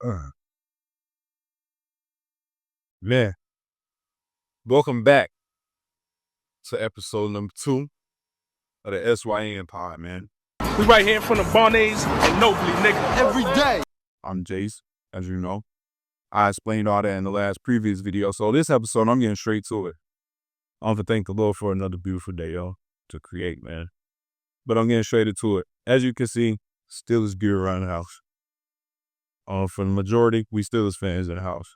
Uh, Man, welcome back to episode number 2 of the TheSYNPod, man. We right here in front of Barney's and Nobley, nigga. Every day. I'm Jace, as you know. I explained all that in the last previous video, so this episode, I'm getting straight to it. I want to thank the Lord for another beautiful day, yo, to create, man. But I'm getting straight into it. As you can see, Steelers gear around the house. For the majority, we Steelers fans in the house.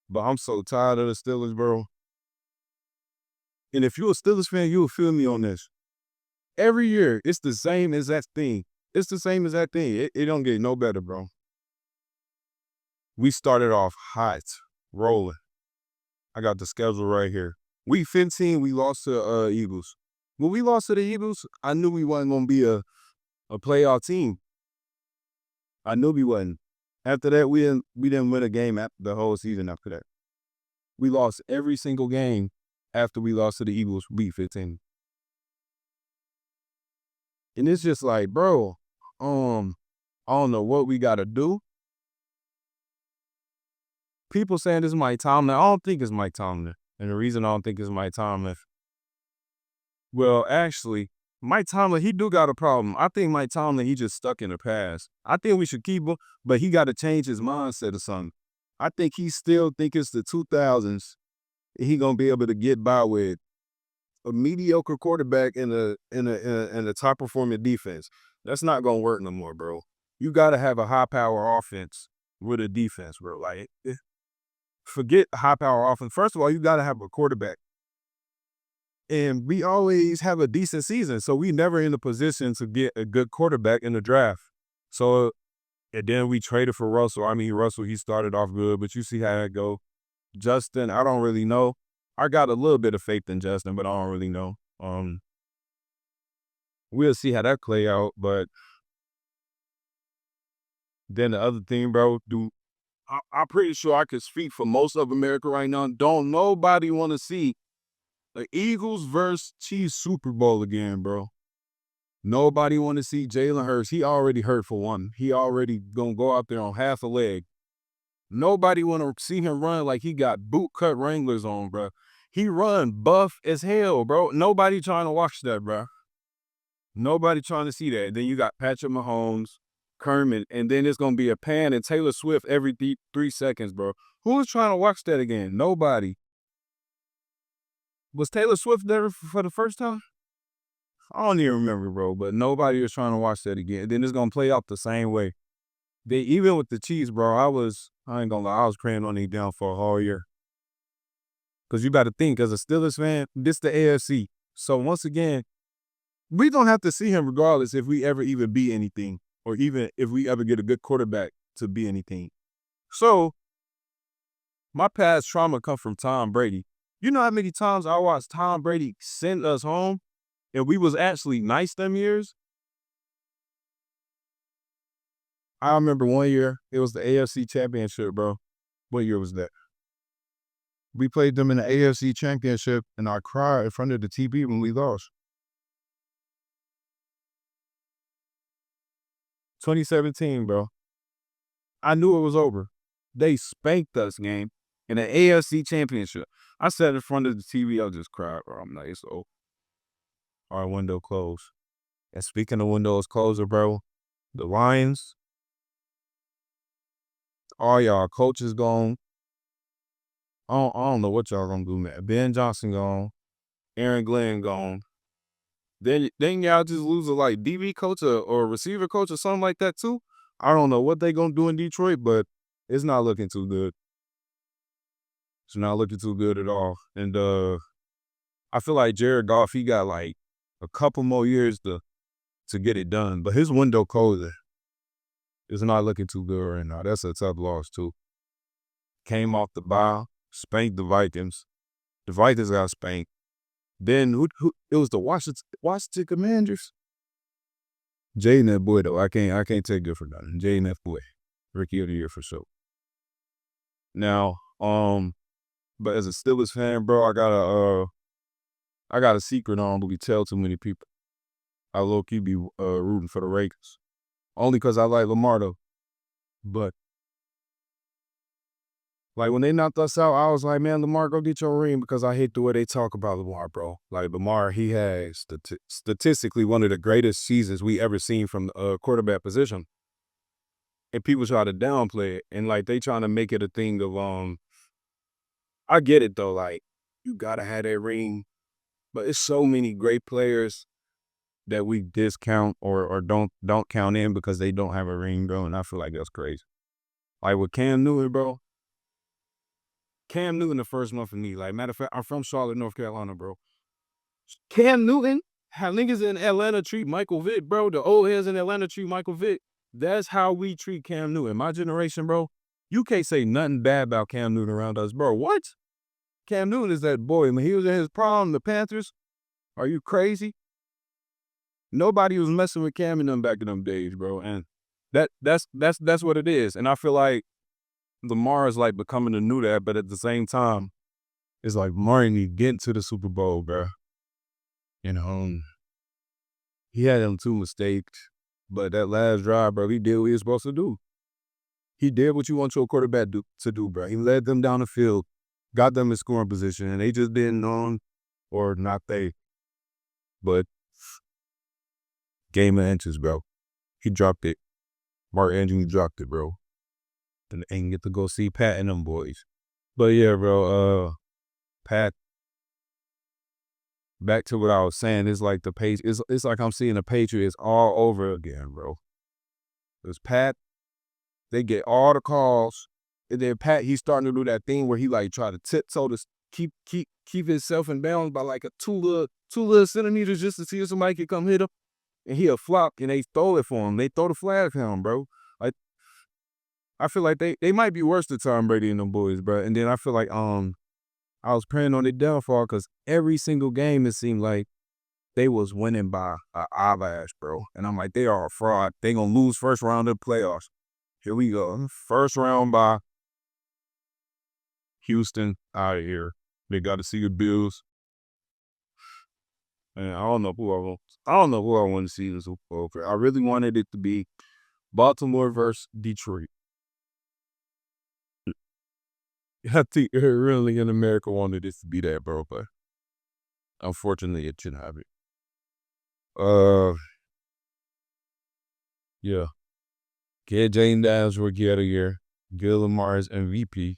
But I'm so tired of the Steelers, bro. And if you're a Steelers fan, you'll feel me on this. Every year, it's the same exact thing. It's the same exact thing. It don't get no better, bro. We started off hot, rolling. I got the schedule right here. Week 15, we lost to Eagles. When we lost to the Eagles, I knew we wasn't going to be a playoff team. I knew we wasn't. After that, we didn't win a game after the whole season after that. We lost every single game after we lost to the Eagles week 15. And it's just like, bro, I don't know what we got to do. People saying this is Mike Tomlin. I don't think it's Mike Tomlin. And the reason I don't think it's Mike Tomlin, well, actually, Mike Tomlin, he do got a problem. I think Mike Tomlin, he just stuck in the past. I think we should keep him, but he got to change his mindset or something. I think he still think it's the 2000s. He gonna be able to get by with a mediocre quarterback in a top performing defense. That's not gonna work no more, bro. You gotta have a high power offense with a defense, bro. Like, forget high power offense. First of all, you gotta have a quarterback. And we always have a decent season, so we never in a position to get a good quarterback in the draft. So, and then we traded for Russell. I mean, Russell, he started off good, but you see how it go. Justin, I don't really know. I got a little bit of faith in Justin, but I don't really know. We'll see how that play out. But then the other thing, bro, I'm pretty sure I could speak for most of America right now. Don't nobody want to see the Eagles versus Chiefs Super Bowl again, bro. Nobody want to see Jalen Hurts. He already hurt for one. He already gonna go out there on half a leg. Nobody want to see him run like he got boot cut Wranglers on, bro. He run buff as hell, bro. Nobody trying to watch that, bro. Nobody trying to see that. Then you got Patrick Mahomes, Kermit, and then it's going to be a pan and Taylor Swift every 3 seconds, bro. Who's trying to watch that again? Nobody. Was Taylor Swift there for the first time? I don't even remember, bro, but nobody was trying to watch that again. Then it's going to play out the same way. Even with the Chiefs, bro, I ain't gonna lie, I was praying on these down for a whole year. Because you got to think, as a Steelers fan, this the AFC. So once again, we don't have to see him regardless if we ever even be anything or even if we ever get a good quarterback to be anything. So my past trauma come from Tom Brady. You know how many times I watched Tom Brady send us home and we was actually nice them years? I remember one year, it was the AFC Championship, bro. What year was that? We played them in the AFC Championship, and I cried in front of the TV when we lost. 2017, bro. I knew it was over. They spanked us, game, in the AFC Championship. I sat in front of the TV, I just cried, bro. I'm like, it's over. Our window closed. And speaking of windows closing, bro, the Lions, all y'all coaches gone. I don't know what y'all gonna do, man. Ben Johnson gone. Aaron Glenn gone. Then y'all just lose a like DB coach or receiver coach or something like that too. I don't know what they gonna do in Detroit, but it's not looking too good. It's not looking too good at all. And I feel like Jared Goff, he got like a couple more years to get it done. But his window closing is not looking too good right now. That's a tough loss too. Came off the bye, spanked the Vikings. The Vikings got spanked. Then who it was the Washington Commanders. Jaden that boy though. I can't take good for nothing. Jaden that boy. Rookie of the year for sure. Now, but as a Steelers fan, bro, I got a secret on, but we tell too many people. I low-key be rooting for the Raiders. Only because I like Lamar though. But like when they knocked us out, I was like, man, Lamar, go get your ring because I hate the way they talk about Lamar, bro. Like Lamar, he has statistically one of the greatest seasons we ever seen from the quarterback position. And people try to downplay it. And like they trying to make it a thing of I get it though, like you gotta have that ring. But it's so many great players that we discount or don't count in because they don't have a ring, bro. And I feel like that's crazy. Like with Cam Newton, bro. Cam Newton the first one for me. Like matter of fact, I'm from Charlotte, North Carolina, bro. Cam Newton, how niggas in Atlanta treat Michael Vick, bro. The old heads in Atlanta treat Michael Vick. That's how we treat Cam Newton. My generation, bro. You can't say nothing bad about Cam Newton around us, bro. What? Cam Newton is that boy. When he was in his prime, the Panthers. Are you crazy? Nobody was messing with Cam in them back in them days, bro. And that's what it is. And I feel like Lamar is like becoming the new that, but at the same time, it's like Lamar ain't even getting to the Super Bowl, bro. You know, he had them two mistakes, but that last drive, bro, he did what he was supposed to do. He did what you want your quarterback to do, bro. He led them down the field, got them in scoring position, and they just didn't know, or not they, but game of inches, bro. He dropped it. Mark Andrews dropped it, bro. And ain't get to go see Pat and them boys. But yeah, bro, Pat, back to what I was saying, it's like it's like I'm seeing the Patriots all over again, bro. Because Pat, they get all the calls. And then Pat, he's starting to do that thing where he like try to tiptoe to keep himself in bounds by like a two little centimeters just to see if somebody can come hit him. And he'll flop and they throw it for him. They throw the flag for him, bro. Like I feel like they might be worse than Tom Brady and them boys, bro. And then I feel like I was praying on their downfall because every single game it seemed like they was winning by an eyelash, bro. And I'm like, they are a fraud. They gonna lose first round of the playoffs. Here we go. First round by Houston out of here. They got to see the Bills. And I don't know who I want to see in the Super Bowl. I really wanted it to be Baltimore versus Detroit. I think really in America wanted it to be that, bro, but unfortunately it didn't have it. Yeah. Get Jane Downs rookie of the year. Gil Lamar's MVP.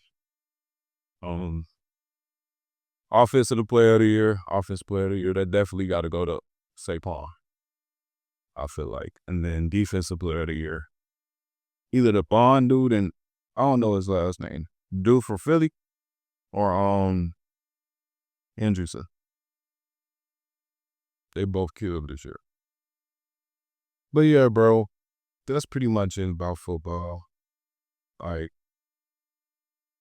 Offensive player of the year. Offensive player of the year. That definitely got to go to Saquon. I feel like. And then defensive player of the year. Either the Bond dude and I don't know his last name. Dude from Philly or Andrewson. They both killed this year. But yeah, bro, that's pretty much it about football. Like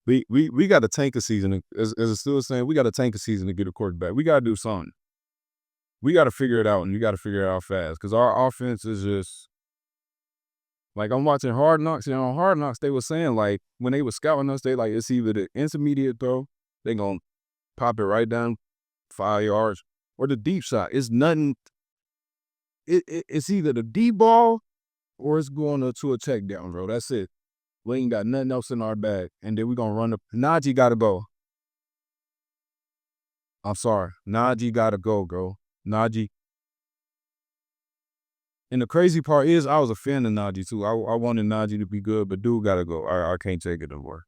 we got to tank a season. As it's still saying, we got to tank a season to get a quarterback. We got to do something. We got to figure it out, and you got to figure it out fast because our offense is just like I'm watching Hard Knocks. And on Hard Knocks, they were saying like when they were scouting us, they like it's either the intermediate throw, they gonna pop it right down 5 yards, or the deep shot. It's nothing. It's either the deep ball or it's going to a check down, bro. That's it. We ain't got nothing else in our bag. And then we going to run up. Najee got to go. I'm sorry. Najee got to go, bro. Najee. And the crazy part is I was a fan of Najee, too. I wanted Najee to be good, but dude got to go. I can't take it no more.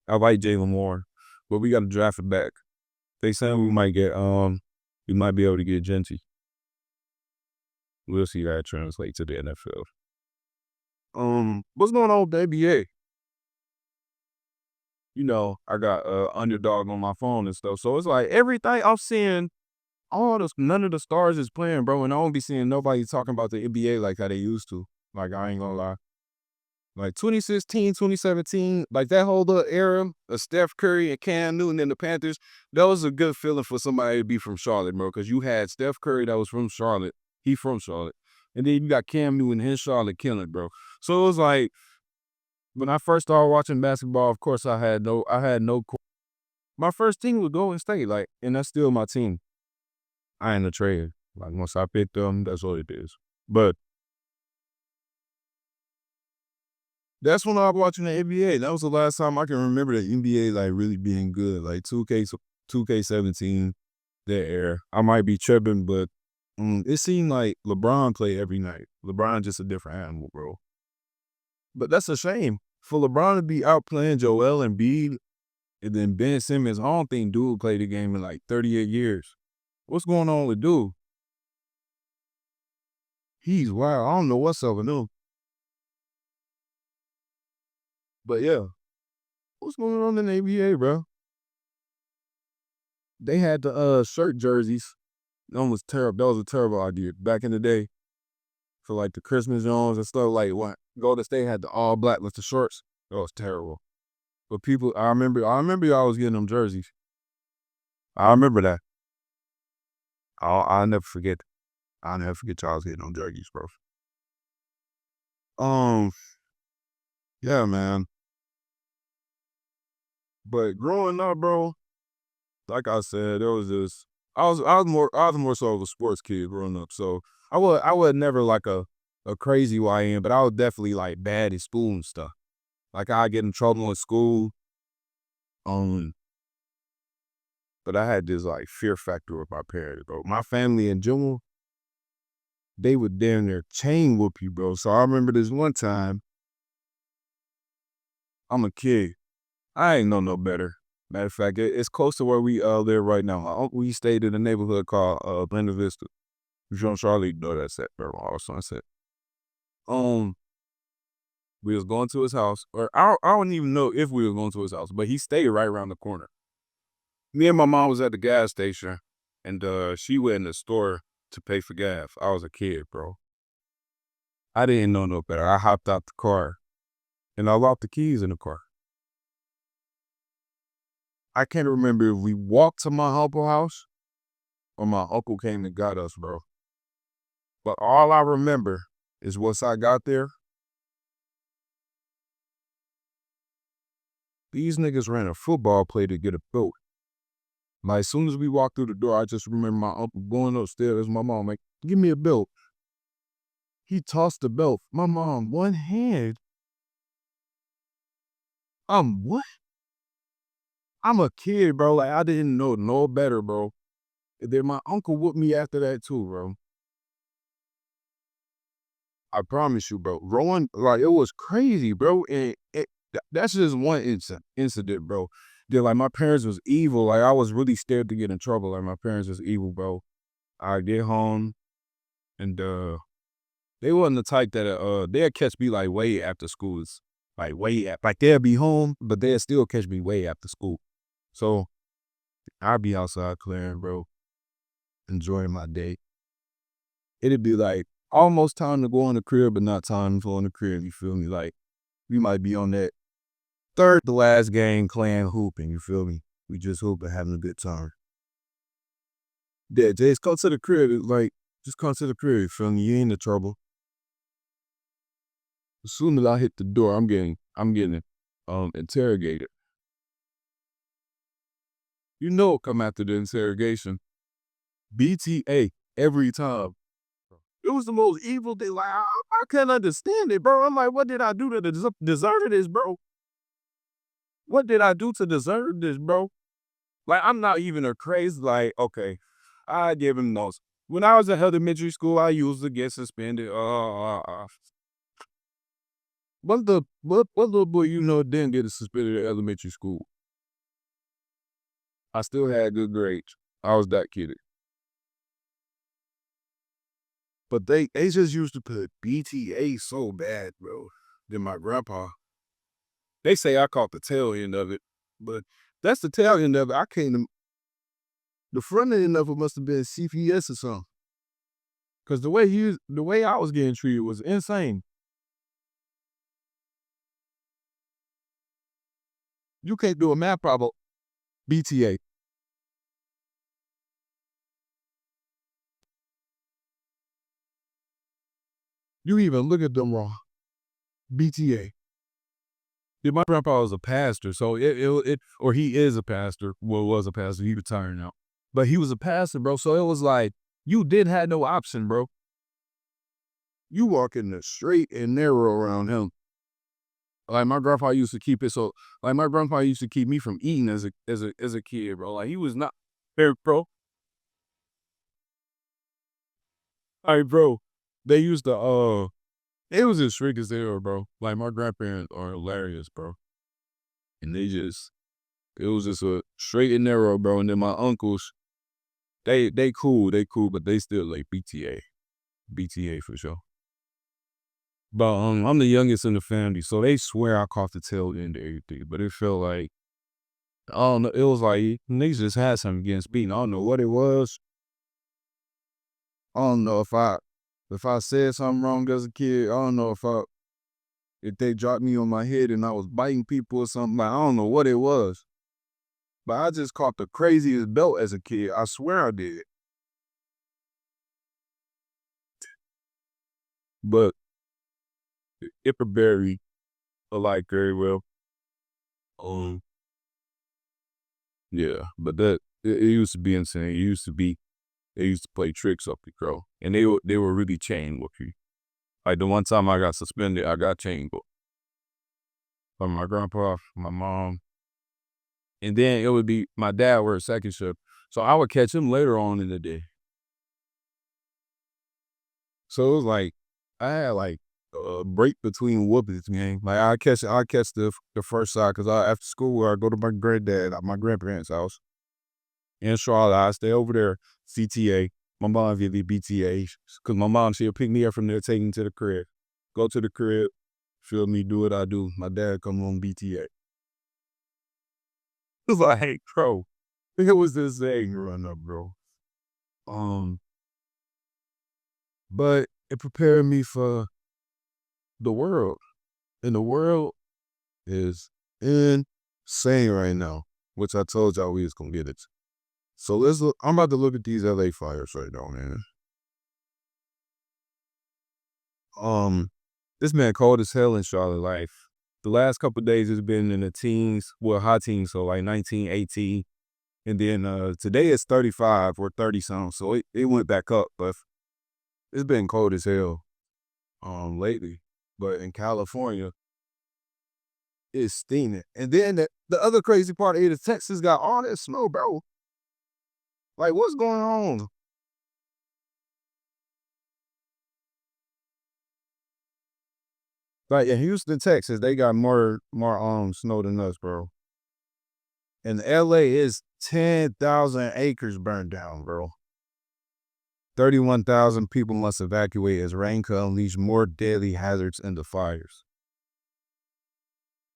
I like Jalen Moore, but we got to draft it back. They saying we might be able to get Genty. We'll see how it translates to the NFL. What's going on with the NBA? You know, I got Underdog on my phone and stuff. So it's like everything I'm seeing, none of the stars is playing, bro. And I don't be seeing nobody talking about the NBA like how they used to. Like, I ain't gonna lie. Like 2016, 2017, like that whole little era of Steph Curry and Cam Newton and the Panthers, that was a good feeling for somebody to be from Charlotte, bro. Because you had Steph Curry that was from Charlotte. He from Charlotte. And then you got Cam Newton in Charlotte killing it, bro. So it was like, when I first started watching basketball, of course I had no my first team was Golden State, like, and that's still my team. I ain't a trade. Like once I picked them, that's what it is. But That's when I was watching the NBA. That was the last time I can remember the NBA like really being good. Like 2K17, that era. I might be tripping, but it seemed like LeBron played every night. LeBron just a different animal, bro. But that's a shame for LeBron to be out playing Joel Embiid and then Ben Simmons. I don't think dude played the game in like 38 years. What's going on with dude? He's wild. I don't know what's up with him. But yeah, what's going on in the NBA, bro? They had the shirt jerseys. That was terrible. That was a terrible idea back in the day for like the Christmas Jones and stuff. Like what Golden State had the all black with the shorts. That was terrible. But people, I remember y'all was getting them jerseys. I remember that. I'll never forget. I'll never forget y'all was getting them jerseys, bro. Um, yeah, man. But growing up, bro, like I said, there was this. I was more so of a sports kid growing up. So I was never like a crazy YN, but I was definitely like bad at school and stuff. Like I get in trouble in school. Um, but I had this like fear factor with my parents, bro. My family in general, they would damn near chain whoop you, bro. So I remember this one time, I'm a kid. I ain't know no better. Matter of fact, it's close to where we live right now. We stayed in a neighborhood called Buena Vista. Jean Charlie know that set, bro. Our sunset. Um, we was going to his house, or I don't even know if we were going to his house, but he stayed right around the corner. Me and my mom was at the gas station, and she went in the store to pay for gas. I was a kid, bro. I didn't know no better. I hopped out the car, and I locked the keys in the car. I can't remember if we walked to my uncle's house or my uncle came and got us, bro. But all I remember is once I got there, these niggas ran a football play to get a belt. Like, as soon as we walked through the door, I just remember my uncle going upstairs. My mom like, give me a belt. He tossed the belt. My mom, one hand. What? I'm a kid, bro. Like, I didn't know no better, bro. And then my uncle whooped me after that too, bro. I promise you, bro. Rolling, like, it was crazy, bro. And that's just one incident, bro. Then, like, my parents was evil. Like, I was really scared to get in trouble. Like, my parents was evil, bro. I get home, and they wasn't the type that they'd catch me like way after school. Like like they'll be home, but they'll still catch me way after school. So I'd be outside clearing, bro, enjoying my day. It'd be like almost time to go in the crib, but not time to go in the crib. You feel me? Like we might be on that third to last game playing hooping. You feel me? We just hooping, having a good time. Yeah, just come to the crib. Like just come to the crib. You feel me? You ain't in trouble. As soon as I hit the door, I'm getting interrogated. You know, come after the interrogation. BTA every time. It was the most evil thing. Like I can't understand it, bro. I'm like, what did I do to deserve this, bro? What did I do to deserve this, bro? Like I'm not even a crazy. Like okay, I give him those. When I was in elementary school, I used to get suspended. What little boy you know didn't get suspended at elementary school? I still had good grades. I was that kid. But they just used to put BTA so bad, bro. Then my grandpa, they say I caught the tail end of it, but that's the tail end of it. I can't. The front end of it must have been CPS or something. Cause the way I was getting treated was insane. You can't do a math problem. BTA. You even look at them wrong. BTA. Yeah, my grandpa was a pastor, so or he is a pastor. Well, was a pastor. He retired now, but he was a pastor, bro. So it was like you did have no option, bro. You walking the straight and narrow around him. Like my grandpa used to keep it so. Like my grandpa used to keep me from eating as a kid, bro. Like he was not very bro. Like bro, they used to it was as strict as they were, bro. Like my grandparents are hilarious, bro. And it was just a straight and narrow, bro. And then my uncles, they cool, but they still like BTA for sure. But I'm the youngest in the family, so they swear I caught the tail end of everything. But it felt like I don't know. It was like niggas just had something against beating. I don't know what it was. I don't know if I said something wrong as a kid. I don't know if they dropped me on my head and I was biting people or something. Like I don't know what it was. But I just caught the craziest belt as a kid. I swear I did. But it prepared alike very well. Um, yeah, but it used to be insane. They used to play tricks up the crow, and they were really chain whooping. Like the one time I got suspended, I got chain whooped by my grandpa, my mom, and then it would be my dad worked second shift, so I would catch him later on in the day. So it was like I had like a break between whoopings, gang. Like I catch the first side because after school I go to my grandparents' house in Charlotte. I stay over there, CTA. My mom give me BTA because my mom she'll pick me up from there, take me to the crib, go to the crib, feel me, do what I do. My dad come home BTA. It was like, hey, bro, it was this thing growing up, bro. Um, but it prepared me for the world, and the world is insane right now, which I told y'all we was gonna get it. So let's look. I'm about to look at these LA fires right now, man. Um, this man cold as hell in Charlotte. Like the last couple of days, it's been in the teens, well, high teens, so like 19, 18. And then today it's 35 or 30 something. So it went back up, but it's been cold as hell lately. But in California, it's steaming. And then the other crazy part is Texas got all that snow, bro. Like, what's going on? Like in Houston, Texas, they got more snow than us, bro. And LA is 10,000 acres burned down, bro. 31,000 people must evacuate as rain could unleash more deadly hazards into fires.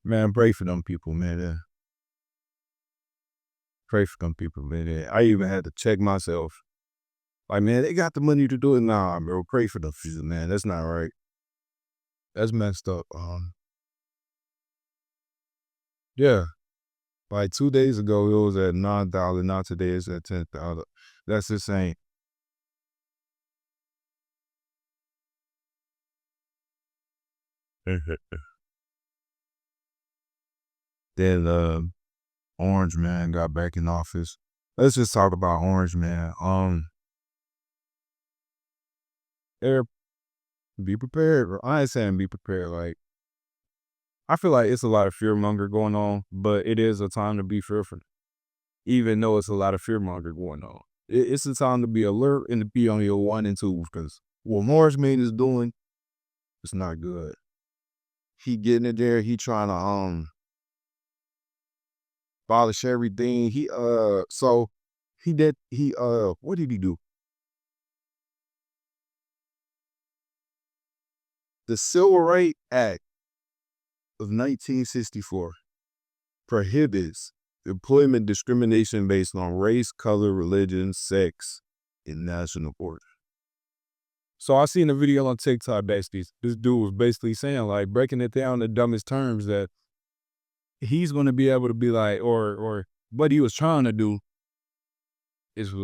Man, pray for them people, man. Pray for them people, man. I even had to check myself. Like, man, they got the money to do it now, bro. Pray for them people, man. That's not right. That's messed up. Yeah. Like 2 days ago, it was at 9,000. Now today it's at 10,000. That's insane. Then Orange Man got back in office. Let's just talk about Orange Man. Er, be prepared. I ain't saying be prepared. Like I feel like it's a lot of fear monger going on, but it is a time to be fearful. Even though it's a lot of fear monger going on, it's a time to be alert and to be on your one and two because what Orange Man is doing, it's not good. He getting it there. He trying to abolish everything. What did he do? The Civil Rights Act of 1964 prohibits employment discrimination based on race, color, religion, sex, and national origin. So I seen a video on TikTok basically. This dude was basically saying, like, breaking it down in the dumbest terms that he's gonna be able to be like, or what he was trying to do is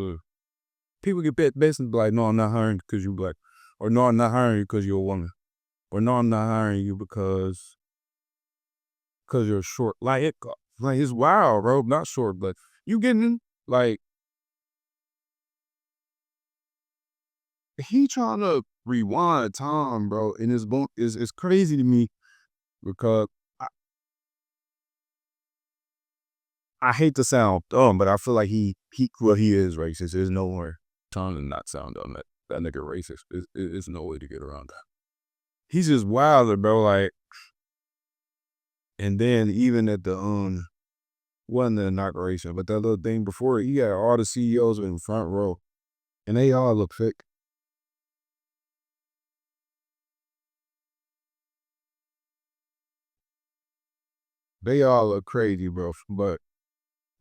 people get basically be like, no, I'm not hiring because you black, or no, I'm not hiring you because you're a woman, or no, I'm not hiring you because you're short. Like it's wild, bro. Not short, but you getting like he trying to rewind time, bro. And it's crazy to me because I hate to sound dumb, but I feel like he is racist. There's nowhere trying to not sound dumb. That nigga racist. It's no way to get around that. He's just wilder, bro. Like, and then even at the wasn't the inauguration, but that little thing before it, he had all the CEOs in the front row, and they all look fake. They all look crazy, bro. But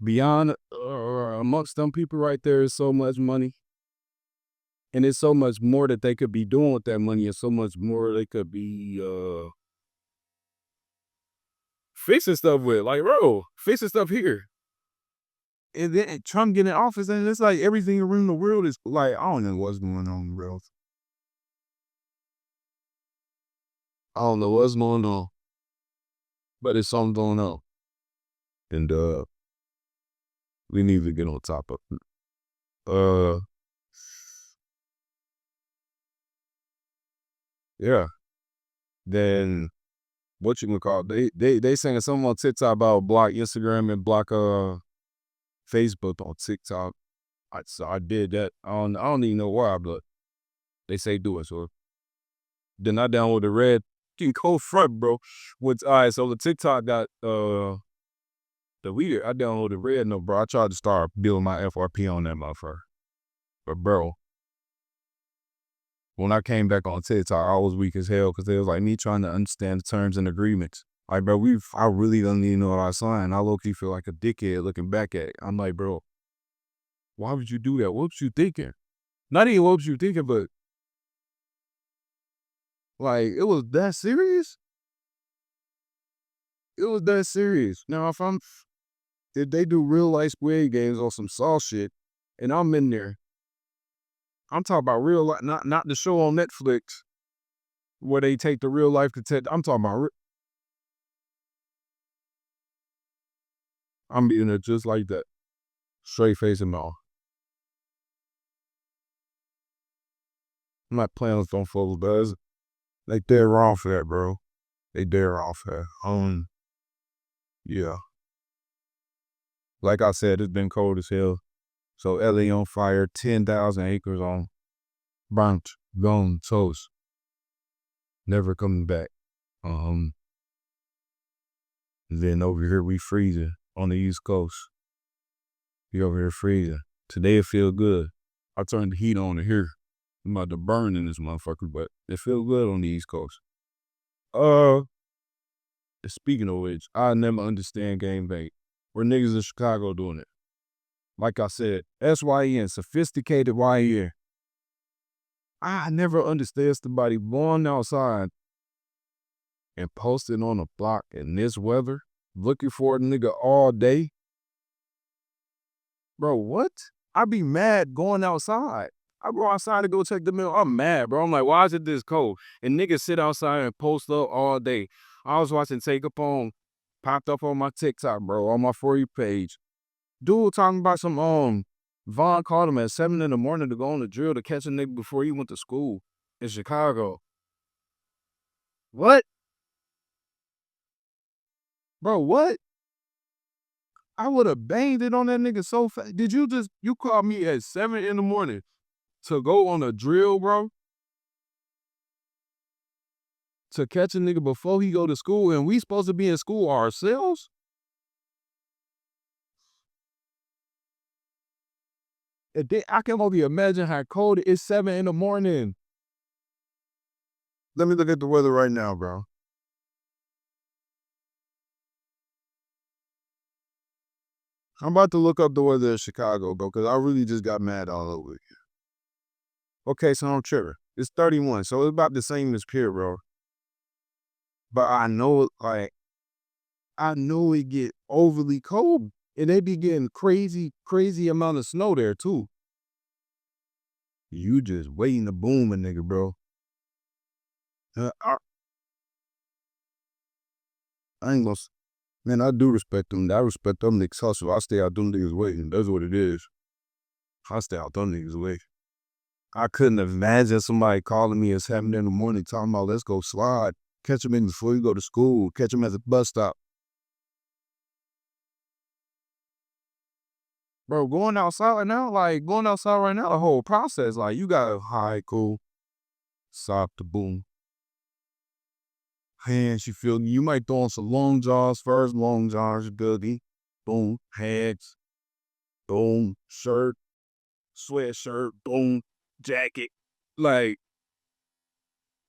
beyond, amongst them people right there is so much money. And it's so much more that they could be doing with that money, and so much more they could be fixing stuff with. Like, bro, fixing stuff here. And then Trump getting in office, and it's like everything around the world is like, I don't know what's going on, bro. I don't know what's going on, but it's something going on. And we need to get on top of it. Yeah. Then what you gonna call it? They saying something on TikTok about block Instagram and block Facebook on TikTok. So I did that. I don't even know why, but they say do it. So then I downloaded the red code front, bro. Which all right, so the TikTok got deleted. I downloaded red no, bro. I tried to start building my FRP on that motherfucker. But bro, when I came back on TikTok, I was weak as hell because it was like me trying to understand the terms and agreements. Like, bro, I really don't even know what I signed. I low-key feel like a dickhead looking back at it. I'm like, bro, why would you do that? What was you thinking? Not even what was you thinking, but like, it was that serious? It was that serious. Now, if they do real life Squid Games or some soft shit, and I'm in there, I'm talking about real life, not the show on Netflix where they take the real life content. I'm talking about, I'm being it just like that, straight face and mouth. I'm not playing with some folks, but they dead wrong for that, bro. They dead wrong for that. Yeah. Like I said, it's been cold as hell. So LA on fire, 10,000 acres on burnt, gone, toast. Never coming back. Then over here we freezing on the East Coast. We over here freezing. Today it feel good. I turned the heat on to here. I'm about to burn in this motherfucker, but it feel good on the East Coast. Speaking of which, I never understand game bait. Where niggas in Chicago doing it. Like I said, SYN, sophisticated YN. I never understand somebody going outside and posting on a block in this weather, looking for a nigga all day. Bro, what? I be mad going outside. I go outside to go check the mail. I'm mad, bro. I'm like, why is it this cold? And niggas sit outside and post up all day. I was watching Take Up On, popped up on my TikTok, bro, on my For You page. Dude talking about some Vaughn called him at 7 in the morning to go on the drill to catch a nigga before he went to school in Chicago. What? Bro, what? I would have banged it on that nigga so fast. You called me at 7 in the morning to go on a drill, bro? To catch a nigga before he go to school, and we supposed to be in school ourselves? And then I can only imagine how cold it is 7 in the morning. Let me look at the weather right now, bro. I'm about to look up the weather in Chicago, bro, because I really just got mad all over it. Okay, so I'm tripping. It's 31, so it's about the same as here, bro. But I know it get overly cold, and they be getting crazy amount of snow there too. You just waiting to boom a nigga, bro. I ain't gonna, man, I do respect them. I respect them niggas hustle. I stay out them niggas waiting. That's what it is. I stay out them niggas waiting. I couldn't imagine somebody calling me at 7 in the morning talking about let's go slide. Catch him in before you go to school. Catch him at the bus stop. bro, going outside right now, the whole process, like, you gotta high, cool, stop the boom. Hands, you feel me? You might throw on some long johns first, long johns, boogie, boom, hands, boom, shirt, sweatshirt, boom, jacket, like,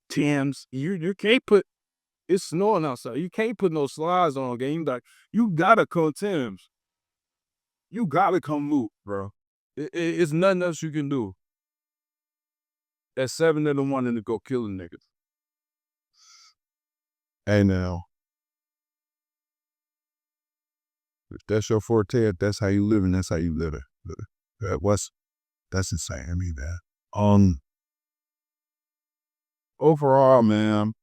Tim's. You can't put, it's snowing outside. You can't put no slides on, game. Like, you gotta come Tim's. You gotta come move, bro. It's nothing else you can do. At 7 in the morning to go kill a nigga. Hey now, if that's your forte, if that's how you living, that's how you living. That's insane. I mean that. Overall, man,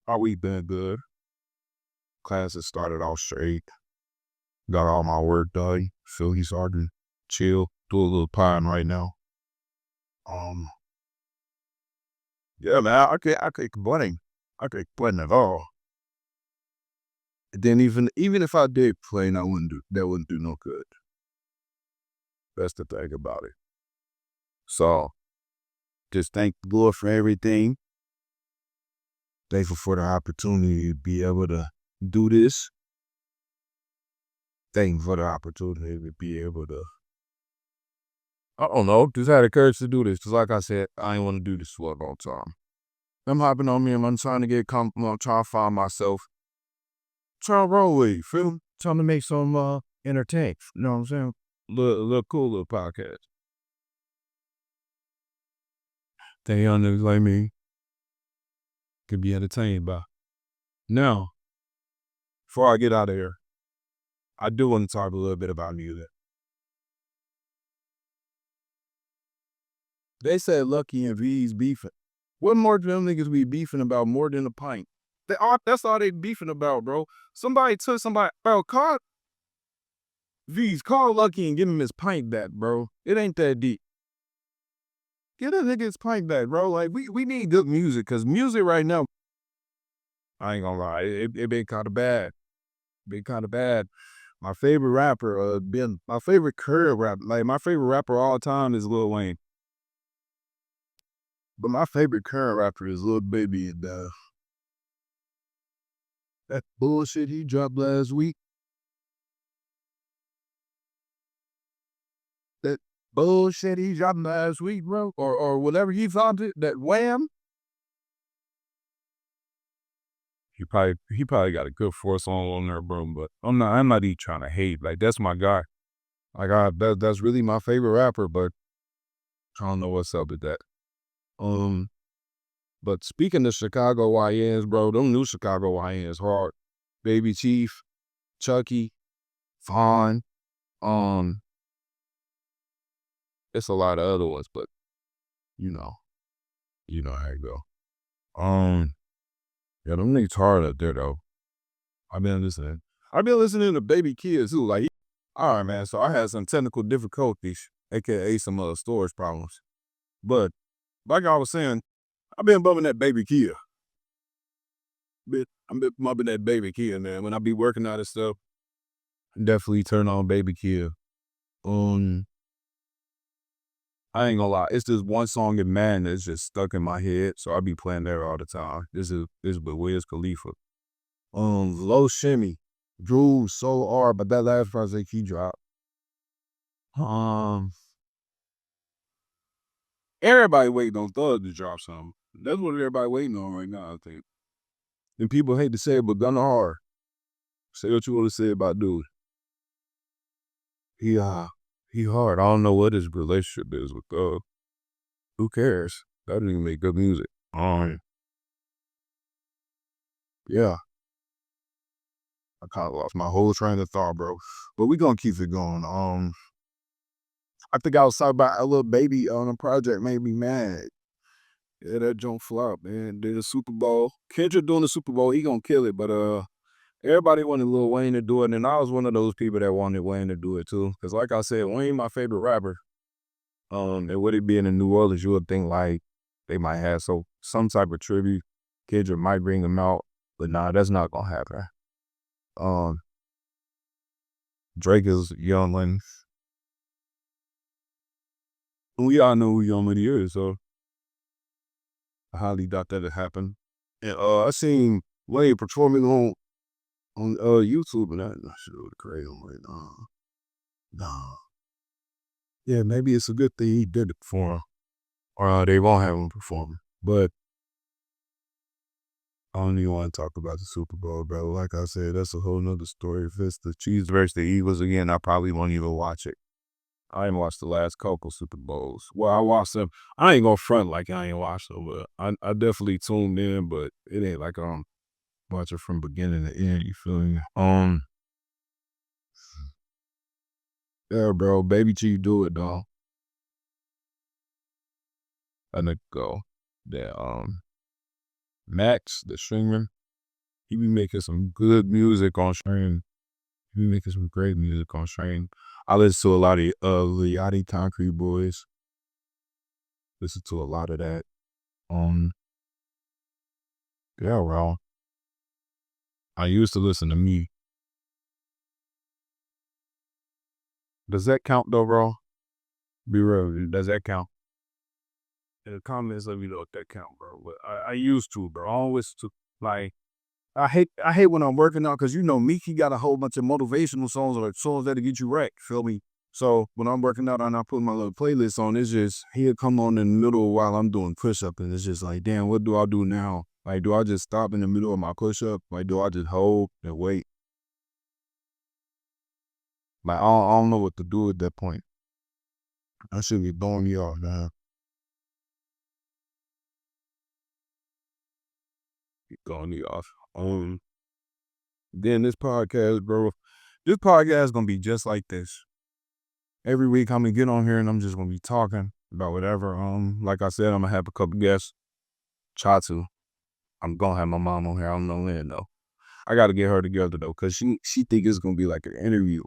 our week been good. Classes started off straight. Got all my work done. Feel he's starting to chill, do a little pine right now. Yeah, man, I can't complain. I can't complain at all. Then even if I did complain, that wouldn't do no good. That's the thing about it. So just thank the Lord for everything. Thankful for the opportunity to be able to do this. Thankful for the opportunity to be able to, I don't know, just had the courage to do this. Because like I said, I ain't want to do this for a long time. I'm hopping on me and I'm trying to get comfortable. I'm trying to find myself. Trying to roll with you, feel me? Trying to make some entertain. You know what I'm saying? Little cool little podcast. That young niggas like me could be entertained by. Now, before I get out of here, I do want to talk a little bit about music. They said Lucky and V's beefing. What more do them niggas be beefing about more than a pint? That's all they beefing about, bro. Somebody took somebody, bro, call Lucky and give him his pint back, bro. It ain't that deep. Get that nigga his pint back, bro. Like, we need good music, because music right now, I ain't gonna lie, it been kind of bad. My favorite rapper, my favorite current rapper, like my favorite rapper all time is Lil Wayne. But my favorite current rapper is Lil Baby, and that bullshit he dropped last week. That bullshit he dropped last week, bro, or whatever he found it, that Wham. He probably got a good 4 song on there, bro. But I'm not even trying to hate. Like, that's my guy. Like, that's really my favorite rapper. But I don't know what's up with that. But speaking of Chicago YNs, bro, them new Chicago YNs hard. Baby Chief, Chucky, Vaughn, it's a lot of other ones, but you know how it go. Yeah, them niggas hard up there though. I've been listening to Baby Kids too. Like, all right, man. So I had some technical difficulties, aka some storage problems. But like I was saying, I've been bumping that Baby Kia. I've been bumping that Baby Kia, man. When I be working out and stuff, definitely turn on Baby Kia. I ain't gonna lie, it's this one song in Man that's just stuck in my head, so I be playing that all the time. This is with Wiz Khalifa. Low Shimmy, Drew so hard, but that last project he dropped. Everybody waiting on Thug to drop something. That's what everybody waiting on right now, I think. And people hate to say it, but Gunna hard. Say what you want to say about dude. He hard. I don't know what his relationship is with Thug. Who cares? That didn't even make good music. Yeah. I kind of lost my whole train of thought, bro. But we gonna keep it going. I think I was talking about a little baby on a project made me mad. Yeah, that joint flop, man. Did the Super Bowl. Kendrick doing the Super Bowl, he gonna kill it. But everybody wanted Lil Wayne to do it, and I was one of those people that wanted Wayne to do it too. Cause like I said, Wayne my favorite rapper. And with it being in New Orleans, you would think like they might have some type of tribute. Kendrick might bring him out, but nah, that's not gonna happen. Drake is youngling. We all know who Young Money is, so I highly doubt that'll happen. And I seen Wayne performing on YouTube, and that shit was crazy. I'm like, nah. Yeah, maybe it's a good thing he did it perform, or they won't have him performing. But I don't even want to talk about the Super Bowl, bro. Like I said, that's a whole nother story. If it's the Chiefs versus the Eagles again, I probably won't even watch it. I ain't watched the last couple Super Bowls. Well, I watched them. I ain't gonna front like I ain't watched them, but I definitely tuned in, but it ain't like watch it from beginning to end. You feel me? Yeah, bro. Baby Chief do it, dog. I nigga go. That Max, the streamer, he be making some good music on stream. He be making some great music on stream. I listen to a lot of Yachty Concrete Boys. Listen to a lot of that. Yeah, bro. I used to listen to me. Does that count though, bro? Be real. Does that count? In the comments, let me know if that count, bro. But I used to, bro. I always to like. I hate when I'm working out because you know Meek, he got a whole bunch of motivational songs or songs that'll get you wrecked. Feel me? So when I'm working out and I put my little playlist on, it's just he'll come on in the middle while I'm doing push up, and it's just like, damn, what do I do now? Like, do I just stop in the middle of my push up? Like, do I just hold and wait? Like, I don't know what to do at that point. I should be throwing me off, man. Be throwing me off. Then this podcast, bro. This podcast is gonna be just like this. Every week I'm gonna get on here and I'm just gonna be talking about whatever. Like I said, I'm gonna have a couple guests. Try to. I'm gonna have my mom on here. I don't know when though. I gotta get her together though, cause she think it's gonna be like an interview.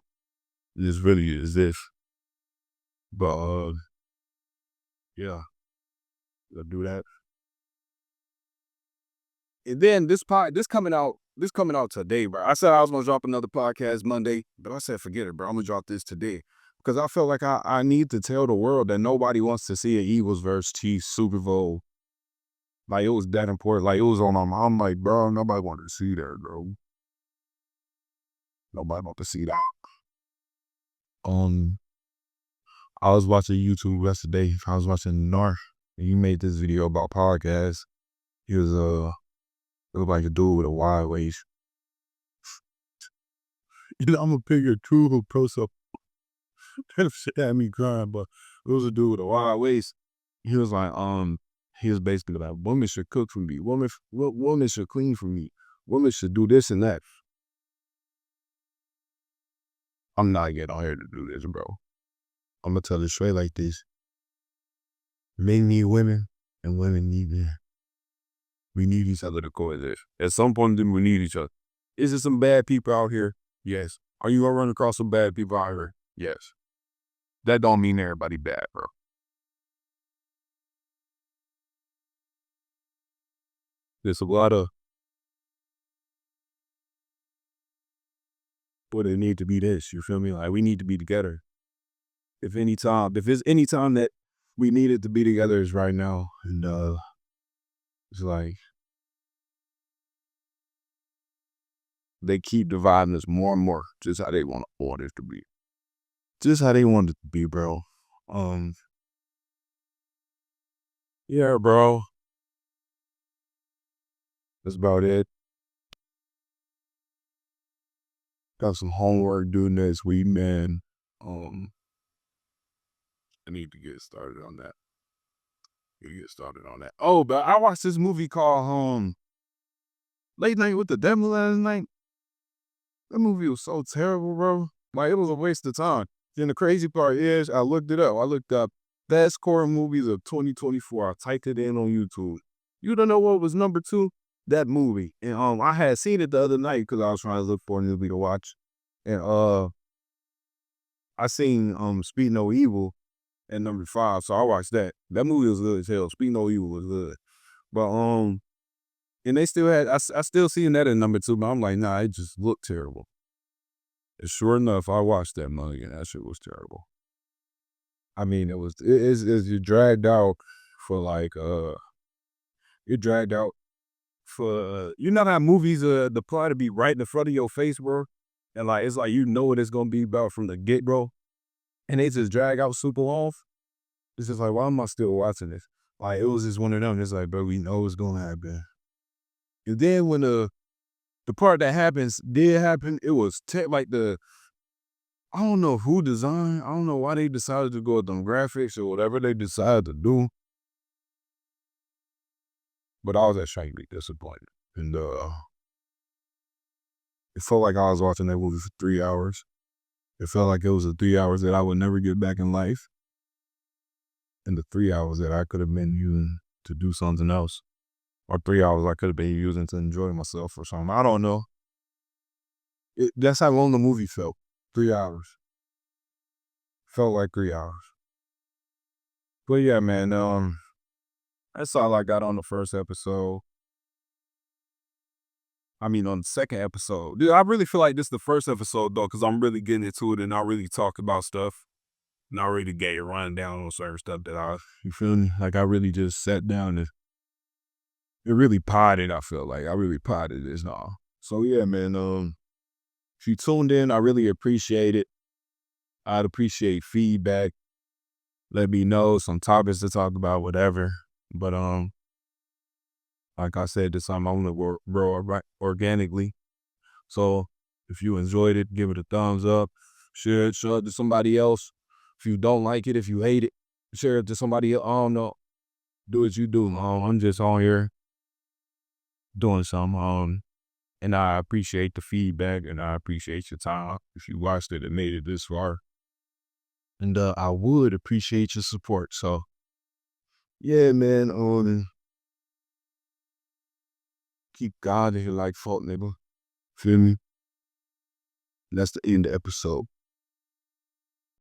This really is this. But yeah, I'll do that. And then this coming out today, bro. I said I was gonna drop another podcast Monday, but I said forget it, bro. I'm gonna drop this today. Because I feel like I need to tell the world that nobody wants to see an Eagles versus Chiefs Super Bowl. Like it was that important. Like it was on my mind. I'm like, bro, nobody wanted to see that, bro. Nobody want to see that. Um, I was watching YouTube yesterday. I was watching Narf, and he made this video about podcasts. He was it looked like a dude with a wide waist. You know, I'm a figure two who posts up. That shit had me crying, but it was a dude with a wide waist. He was like, he was basically like, women should cook for me. Women should clean for me. Women should do this and that. I'm not getting on here to do this, bro. I'm gonna tell it straight like this. Men need women, and women need men. We need each other to coexist. At some point, then we need each other. Is there some bad people out here? Yes. Are you gonna run across some bad people out here? Yes. That don't mean everybody bad, bro. There's a lot of but it need to be this. You feel me? Like we need to be together. If it's any time that we needed to be together is right now. And it's like they keep dividing us more and more, just how they want it to be. Just how they want it to be, bro. Yeah, bro. That's about it. Got some homework due next week, man. I need to get started on that. Oh, but I watched this movie called Late Night with the Devil last night. That movie was so terrible, bro. Like it was a waste of time. Then the crazy part is I looked it up. I looked up best horror movies of 2024. I typed it in on YouTube. You don't know what was number 2? That movie. And I had seen it the other night because I was trying to look for a movie to watch. And I seen Speak No Evil at number 5. So I watched that. That movie was good as hell. Speak No Evil was good. But and they still had I still seen that at number 2, but I'm like, nah, it just looked terrible. And sure enough, I watched that movie and that shit was terrible. I mean, it's you dragged out for like you're dragged out for you know how movies the plot to be right in front of your face, bro, and like it's like you know what it's gonna be about from the get, bro, and they just drag out super long. It's just like, why am I still watching this? Like it was just one of them. It's like, bro, we know what's gonna happen. And then when the part that happens did happen, it was like I don't know who designed. I don't know why they decided to go with them graphics or whatever they decided to do. But I was extremely disappointed. And it felt like I was watching that movie for 3 hours. It felt like it was the 3 hours that I would never get back in life. And the 3 hours that I could have been using to do something else. Or 3 hours I could have been using to enjoy myself or something. I don't know. That's how long the movie felt. 3 hours. Felt like 3 hours. But yeah, man, that's all I got on the first episode. I mean, on the second episode. Dude, I really feel like this is the first episode, though, because I'm really getting into it and I really talk about stuff. And I already gave a rundown on certain stuff that you feel me? Like, I really just sat down and it really potted, I feel like. I really potted this and all. So, yeah, man, if you tuned in, I really appreciate it. I'd appreciate feedback. Let me know some topics to talk about, whatever. But, like I said, this time I'm gonna grow organically. So if you enjoyed it, give it a thumbs up. Share it to somebody else. If you don't like it, if you hate it, share it to somebody else. I don't know. Do what you do. I'm just on here doing something. And I appreciate the feedback and I appreciate your time. If you watched it and made it this far. And I would appreciate your support. So yeah, man. Keep God in your like fault, neighbor. Feel me? That's the end of the episode.